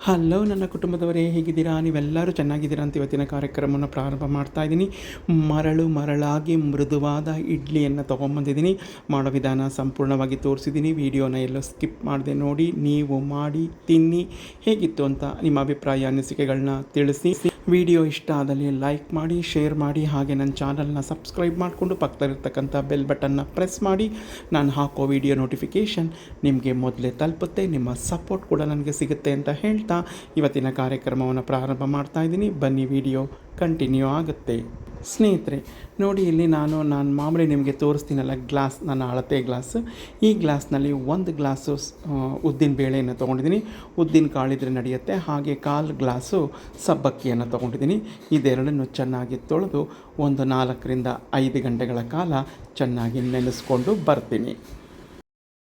Hello ನನ್ನ ಕುಟುಂಬದವರೇ, ಹೇಗಿದ್ದೀರಾ? ನೀವೆಲ್ಲರೂ ಚೆನ್ನಾಗಿದ್ದೀರಾ ಅಂತ ಇವತ್ತಿನ ಕಾರ್ಯಕ್ರಮವನ್ನು ಪ್ರಾರಂಭ ಮಾಡ್ತಾ ಇದ್ದೀನಿ. ಮರಳಾಗಿ ಮೃದುವಾದ ಇಡ್ಲಿಯನ್ನು ತೊಗೊಂಬಂದಿದ್ದೀನಿ. ಮಾಡೋ ವಿಧಾನ ಸಂಪೂರ್ಣವಾಗಿ ತೋರಿಸಿದ್ದೀನಿ. ವಿಡಿಯೋನ ಎಲ್ಲೋ ಸ್ಕಿಪ್ ಮಾಡದೆ ನೋಡಿ, ನೀವು ಮಾಡಿ ತಿನ್ನಿ. ಹೇಗಿತ್ತು ಅಂತ ನಿಮ್ಮ ಅಭಿಪ್ರಾಯ ಅನಿಸಿಕೆಗಳನ್ನ ತಿಳಿಸಿ. ವಿಡಿಯೋ ಇಷ್ಟ ಆದಲ್ಲಿ ಲೈಕ್ ಮಾಡಿ, ಶೇರ್ ಮಾಡಿ, ಹಾಗೆ ನನ್ನ ಚಾನಲ್ನ ಸಬ್ಸ್ಕ್ರೈಬ್ ಮಾಡಿಕೊಂಡು ಪಕ್ಕದಲ್ಲಿರ್ತಕ್ಕಂಥ ಬೆಲ್ ಬಟನ್ನ ಪ್ರೆಸ್ ಮಾಡಿ. ನಾನು ಹಾಕೋ ವಿಡಿಯೋ ನೋಟಿಫಿಕೇಷನ್ ನಿಮಗೆ ಮೊದಲೇ ತಲುಪುತ್ತೆ. ನಿಮ್ಮ ಸಪೋರ್ಟ್ ಕೂಡ ನನಗೆ ಸಿಗುತ್ತೆ ಅಂತ ಹೇಳ್ತಾ ಇವತ್ತಿನ ಕಾರ್ಯಕ್ರಮವನ್ನು ಪ್ರಾರಂಭ ಮಾಡ್ತಾ ಇದ್ದೀನಿ. ಬನ್ನಿ, ವಿಡಿಯೋ ಕಂಟಿನ್ಯೂ ಆಗುತ್ತೆ. ಸ್ನೇಹಿತರೆ ನೋಡಿ, ಇಲ್ಲಿ ನಾನು ಮಾಮೂಲಿ ನಿಮಗೆ ತೋರಿಸ್ತೀನಲ್ಲ ಗ್ಲಾಸ್, ನನ್ನ ಅಳತೆ ಗ್ಲಾಸ್. ಈ ಗ್ಲಾಸ್ನಲ್ಲಿ 1 ಗ್ಲಾಸು ಉದ್ದಿನ ಬೇಳೆಯನ್ನು ತೊಗೊಂಡಿದ್ದೀನಿ. ಉದ್ದಿನ ಕಾಳಿದ್ರೆ ನಡೆಯುತ್ತೆ. ಹಾಗೆ 1/4 ಗ್ಲಾಸು ಸಬ್ಬಕ್ಕಿಯನ್ನು ತೊಗೊಂಡಿದ್ದೀನಿ. ಇದೆರಡನ್ನು ಚೆನ್ನಾಗಿ ತೊಳೆದು ಒಂದು 4ರಿಂದ 5 ಗಂಟೆಗಳ ಕಾಲ ಚೆನ್ನಾಗಿ ನೆನೆಸ್ಕೊಂಡು ಬರ್ತೀನಿ.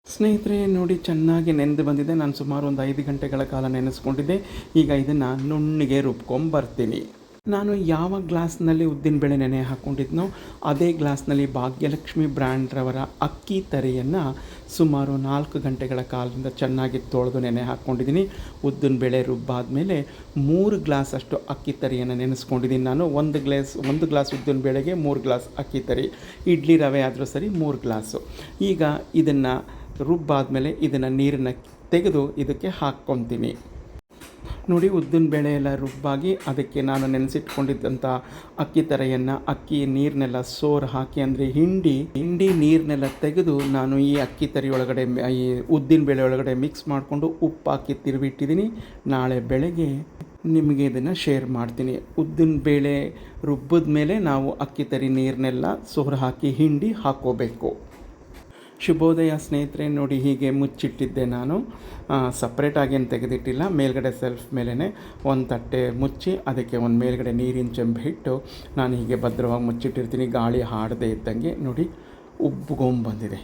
ಸ್ನೇಹಿತರೆ ನೋಡಿ, ಚೆನ್ನಾಗಿ ನೆನೆದು ಬಂದಿದೆ. ನಾನು ಸುಮಾರು ಒಂದು 5 ಗಂಟೆಗಳ ಕಾಲ ನೆನೆಸ್ಕೊಂಡಿದ್ದೆ. ಈಗ ಇದನ್ನು ನುಣ್ಣಗೆ ರುಬ್ಕೊಂಬರ್ತೀನಿ. ನಾನು ಯಾವ ಗ್ಲಾಸ್ನಲ್ಲಿ ಉದ್ದಿನಬೇಳೆ ನೆನೆ ಹಾಕ್ಕೊಂಡಿದ್ನೋ ಅದೇ ಗ್ಲಾಸ್ನಲ್ಲಿ ಭಾಗ್ಯಲಕ್ಷ್ಮಿ ಬ್ರ್ಯಾಂಡ್ರವರ ಅಕ್ಕಿ ತರಿಯನ್ನು ಸುಮಾರು 4 ಗಂಟೆಗಳ ಕಾಲದಿಂದ ಚೆನ್ನಾಗಿ ತೊಳೆದು ನೆನೆ ಹಾಕ್ಕೊಂಡಿದ್ದೀನಿ. ಉದ್ದಿನಬೇಳೆ ರುಬ್ಬಾದಮೇಲೆ 3 ಗ್ಲಾಸ್ ಅಷ್ಟು ಅಕ್ಕಿ ತರಿಯನ್ನು ನೆನೆಸ್ಕೊಂಡಿದ್ದೀನಿ. ನಾನು ಒಂದು ಗ್ಲಾಸ್ ಉದ್ದಿನಬೇಳೆಗೆ 3 ಗ್ಲಾಸ್ ಅಕ್ಕಿ ತರಿ. ಇಡ್ಲಿ ರವೆ ಆದರೂ ಸರಿ 3 ಗ್ಲಾಸು. ಈಗ ಇದನ್ನು ರುಬ್ಬಾದಮೇಲೆ ಇದನ್ನು ನೀರನ್ನು ತೆಗೆದು ಇದಕ್ಕೆ ಹಾಕ್ಕೊತೀನಿ. ನೋಡಿ, ಉದ್ದಿನಬೇಳೆ ಎಲ್ಲ ರುಬ್ಬಾಗಿ ಅದಕ್ಕೆ ನಾನು ನೆನೆಸಿಟ್ಕೊಂಡಿದ್ದಂಥ ಅಕ್ಕಿ ನೀರನ್ನೆಲ್ಲ ಸೋರು ಹಾಕಿ, ಅಂದರೆ ಹಿಂಡಿ ನೀರನ್ನೆಲ್ಲ ತೆಗೆದು ನಾನು ಈ ಅಕ್ಕಿ ತರಿ ಒಳಗಡೆ, ಈ ಉದ್ದಿನಬೇಳೆ ಒಳಗಡೆ ಮಿಕ್ಸ್ ಮಾಡಿಕೊಂಡು ಉಪ್ಪು ಹಾಕಿ ತಿರುವಿಟ್ಟಿದ್ದೀನಿ. ನಾಳೆ ಬೆಳಗ್ಗೆ ನಿಮಗೆ ಇದನ್ನು ಶೇರ್ ಮಾಡ್ತೀನಿ. ಉದ್ದಿನಬೇಳೆ ರುಬ್ಬಿದ ಮೇಲೆ ನಾವು ಅಕ್ಕಿ ತರಿ ನೀರನ್ನೆಲ್ಲ ಸೋರು ಹಾಕಿ ಹಿಂಡಿ ಹಾಕ್ಕೋಬೇಕು. ಶುಭೋದಯ ಸ್ನೇಹಿತರೆ. ನೋಡಿ, ಹೀಗೆ ಮುಚ್ಚಿಟ್ಟಿದ್ದೆ ನಾನು. ಸಪ್ರೇಟಾಗೇನು ತೆಗೆದಿಟ್ಟಿಲ್ಲ. ಮೇಲ್ಗಡೆ ಸೆಲ್ಫ್ ಮೇಲೇ ಒಂದು ತಟ್ಟೆ ಮುಚ್ಚಿ ಅದಕ್ಕೆ ಒಂದು ಮೇಲ್ಗಡೆ ನೀರಿನ ಚೆಂಬು ಇಟ್ಟು ನಾನು ಹೀಗೆ ಭದ್ರವಾಗಿ ಮುಚ್ಚಿಟ್ಟಿರ್ತೀನಿ. ಗಾಳಿ ಹಾಡದೇ ಇದ್ದಂಗೆ ನೋಡಿ ಉಬ್ಕೊಂಬಂದಿದೆ.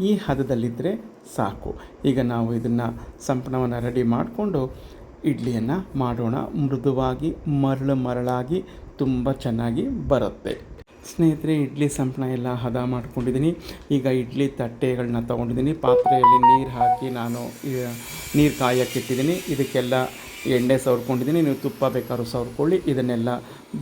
ಈ ಹದದಲ್ಲಿದ್ದರೆ ಸಾಕು. ಈಗ ನಾವು ಇದನ್ನು ಸಂಪಣವನ್ನು ರೆಡಿ ಮಾಡಿಕೊಂಡು ಇಡ್ಲಿಯನ್ನು ಮಾಡೋಣ. ಮೃದುವಾಗಿ ಮರಳಾಗಿ ತುಂಬ ಚೆನ್ನಾಗಿ ಬರುತ್ತೆ. ಸ್ನೇಹಿತರೆ, ಇಡ್ಲಿ ಸಂಪಣ ಎಲ್ಲ ಹದ ಮಾಡ್ಕೊಂಡಿದ್ದೀನಿ. ಈಗ ಇಡ್ಲಿ ತಟ್ಟೆಗಳನ್ನ ತೊಗೊಂಡಿದ್ದೀನಿ. ಪಾತ್ರೆಯಲ್ಲಿ ನೀರು ಹಾಕಿ ನಾನು ನೀರು ಕಾಯಕ್ಕಿಟ್ಟಿದ್ದೀನಿ. ಇದಕ್ಕೆಲ್ಲ ಎಣ್ಣೆ ಸವರ್ಕೊಂಡಿದ್ದೀನಿ. ನೀವು ತುಪ್ಪ ಬೇಕಾದ್ರೂ ಸವರ್ಕೊಳ್ಳಿ. ಇದನ್ನೆಲ್ಲ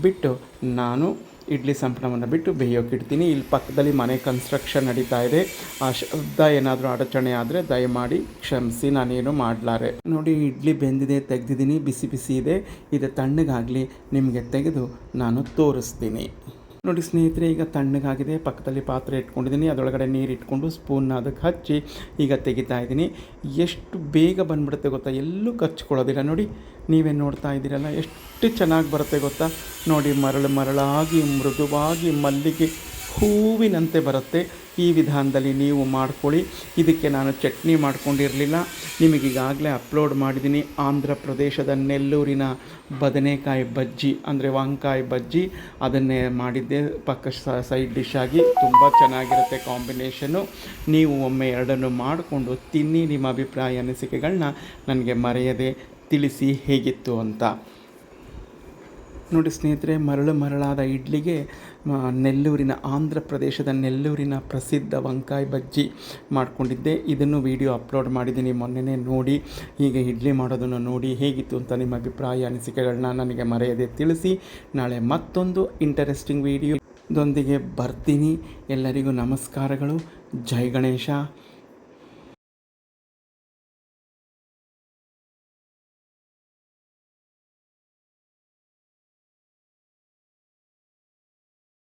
ಬಿಟ್ಟು ನಾನು ಇಡ್ಲಿ ಸಂಪಣವನ್ನು ಬಿಟ್ಟು ಬೇಯೋಕ್ಕಿಡ್ತೀನಿ. ಇಲ್ಲಿ ಪಕ್ಕದಲ್ಲಿ ಮನೆ ಕನ್ಸ್ಟ್ರಕ್ಷನ್ ನಡೀತಾ ಇದೆ. ಆ ಶಬ್ದ ಏನಾದರೂ ಅಡಚಣೆ ಆದರೆ ದಯಮಾಡಿ ಕ್ಷಮಿಸಿ, ನಾನೇನು ಮಾಡಲಾರೆ. ನೋಡಿ, ಇಡ್ಲಿ ಬೆಂದಿದೆ, ತೆಗೆದಿದ್ದೀನಿ. ಬಿಸಿ ಇದೆ. ಇದು ತಣ್ಣಗಾಗಲಿ, ನಿಮಗೆ ತೆಗೆದು ನಾನು ತೋರಿಸ್ತೀನಿ. ನೋಡಿ ಸ್ನೇಹಿತರೆ, ಈಗ ತಣ್ಣಗಾಗಿದೆ. ಪಕ್ಕದಲ್ಲಿ ಪಾತ್ರೆ ಇಟ್ಕೊಂಡಿದ್ದೀನಿ. ಅದರೊಳಗಡೆ ನೀರು ಇಟ್ಕೊಂಡು ಸ್ಪೂನ್ನ ಅದಕ್ಕೆ ಹಚ್ಚಿ ಈಗ ತೆಗಿತಾ ಇದ್ದೀನಿ. ಎಷ್ಟು ಬೇಗ ಬಂದುಬಿಡುತ್ತೆ ಗೊತ್ತಾ, ಎಲ್ಲೂ ಕಚ್ಕೊಳ್ಳೋದಿಲ್ಲ. ನೋಡಿ, ನೀವೇ ನೋಡ್ತಾ ಇದ್ದೀರಲ್ಲ ಎಷ್ಟು ಚೆನ್ನಾಗಿ ಬರುತ್ತೆ ಗೊತ್ತಾ. ನೋಡಿ, ಮರಳಾಗಿ ಮೃದುವಾಗಿ ಮಲ್ಲಿಗೆ ಹೂವಿನಂತೆ ಬರುತ್ತೆ. ಈ ವಿಧಾನದಲ್ಲಿ ನೀವು ಮಾಡ್ಕೊಳ್ಳಿ. ಇದಕ್ಕೆ ನಾನು ಚಟ್ನಿ ಮಾಡ್ಕೊಂಡಿರಲಿಲ್ಲ. ನಿಮಗೀಗಾಗಲೇ ಅಪ್ಲೋಡ್ ಮಾಡಿದ್ದೀನಿ. ಆಂಧ್ರ ಪ್ರದೇಶದ ನೆಲ್ಲೂರಿನ ಬದನೆಕಾಯಿ ಬಜ್ಜಿ, ಅಂದರೆ వంకాయ ಬಜ್ಜಿ, ಅದನ್ನೇ ಮಾಡಿದ್ದೆ ಪಕ್ಕ ಸೈಡ್ ಡಿಶ್ ಆಗಿ. ತುಂಬ ಚೆನ್ನಾಗಿರುತ್ತೆ ಕಾಂಬಿನೇಷನ್ನು. ನೀವು ಒಮ್ಮೆ ಎರಡನ್ನು ಮಾಡಿಕೊಂಡು ತಿನ್ನಿ. ನಿಮ್ಮ ಅಭಿಪ್ರಾಯ ಅನಿಸಿಕೆಗಳನ್ನ ನನಗೆ ಮರೆಯದೆ ತಿಳಿಸಿ ಹೇಗಿತ್ತು ಅಂತ. ನೋಡಿ ಸ್ನೇಹಿತರೆ, ಮರಳಾದ ಇಡ್ಲಿಗೆ ಆಂಧ್ರ ಪ್ರದೇಶದ ನೆಲ್ಲೂರಿನ ಪ್ರಸಿದ್ಧ వంకాయ ಬಜ್ಜಿ ಮಾಡಿಕೊಂಡಿದ್ದೆ. ಇದನ್ನು ವಿಡಿಯೋ ಅಪ್ಲೋಡ್ ಮಾಡಿದ್ದೀನಿ, ಮೊನ್ನೆನೇ ನೋಡಿ. ಹೀಗೆ ಇಡ್ಲಿ ಮಾಡೋದನ್ನು ನೋಡಿ ಹೇಗಿತ್ತು ಅಂತ ನಿಮ್ಮ ಅಭಿಪ್ರಾಯ ಅನಿಸಿಕೆಗಳನ್ನ ನನಗೆ ಮರೆಯದೆ ತಿಳಿಸಿ. ನಾಳೆ ಮತ್ತೊಂದು ಇಂಟರೆಸ್ಟಿಂಗ್ ವಿಡಿಯೋದೊಂದಿಗೆ ಬರ್ತೀನಿ. ಎಲ್ಲರಿಗೂ ನಮಸ್ಕಾರಗಳು. ಜೈ ಗಣೇಶ.